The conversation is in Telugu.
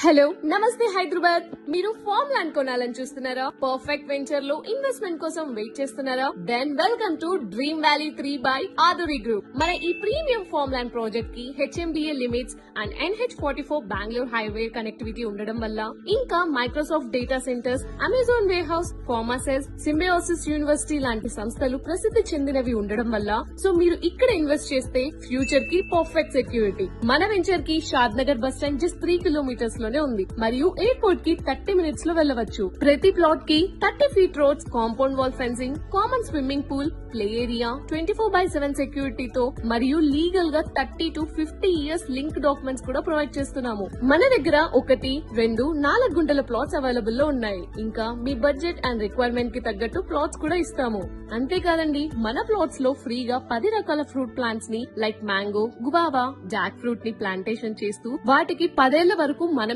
హలో నమస్తే హైదరాబాద్. మీరు ఫామ్ ల్యాండ్ కొనాలని చూస్తున్నారా? పర్ఫెక్ట్ వెంచర్ లో ఇన్వెస్ట్మెంట్ కోసం వెయిట్ చేస్తున్నారా? Then welcome to dream valley 3 by Aduri group. మన ఈ ప్రీమియం ఫామ్ ల్యాండ్ ప్రాజెక్ట్ కి HMDA limits and NH44 Bengaluru highway connectivity ఉండడం వల్ల, ఇంకా Microsoft data centres, Amazon warehouse, pharmacies, Symbiosis university లాంటి సంస్థలు ప్రసిద్ధి చెందినవి ఉండడం వల్ల, సో మీరు ఇక్కడ ఇన్వెస్ట్ చేస్తే ఫ్యూచర్ కి పర్ఫెక్ట్ సెక్యూరిటీ. మన వెంచర్ కి Shadnagar bus stand just 3 kilometres లోనే ఉంది మరియు ఎయిర్పోర్ట్ కి 30 మినిట్స్ లో వెళ్ళవచ్చు. ప్రతి ప్లాట్ కి 30 feet roads, compound wall fencing, common swimming pool, play area, 24/7 సెక్యూరిటీతో మరియు లీగల్ గా 30 to 50 ఇయర్స్ లింక్ డాక్యుమెంట్స్ కూడా ప్రొవైడ్ చేస్తున్నాము. మన దగ్గర 1, 2, 4 గుంటల ప్లాట్స్ అవైలబుల్ లో ఉన్నాయి. ఇంకా మీ బడ్జెట్ అండ్ రిక్వైర్మెంట్ కి తగ్గట్టు ప్లాట్స్ కూడా ఇస్తాము. అంతేకాదండి, మన ప్లాట్స్ లో ఫ్రీగా 10 రకాల ఫ్రూట్ ప్లాంట్స్ ని like mango, guava, Jack fruit ని ప్లాంటేషన్ చేస్తూ వాటికి 10 ఏళ్ల వరకు మనం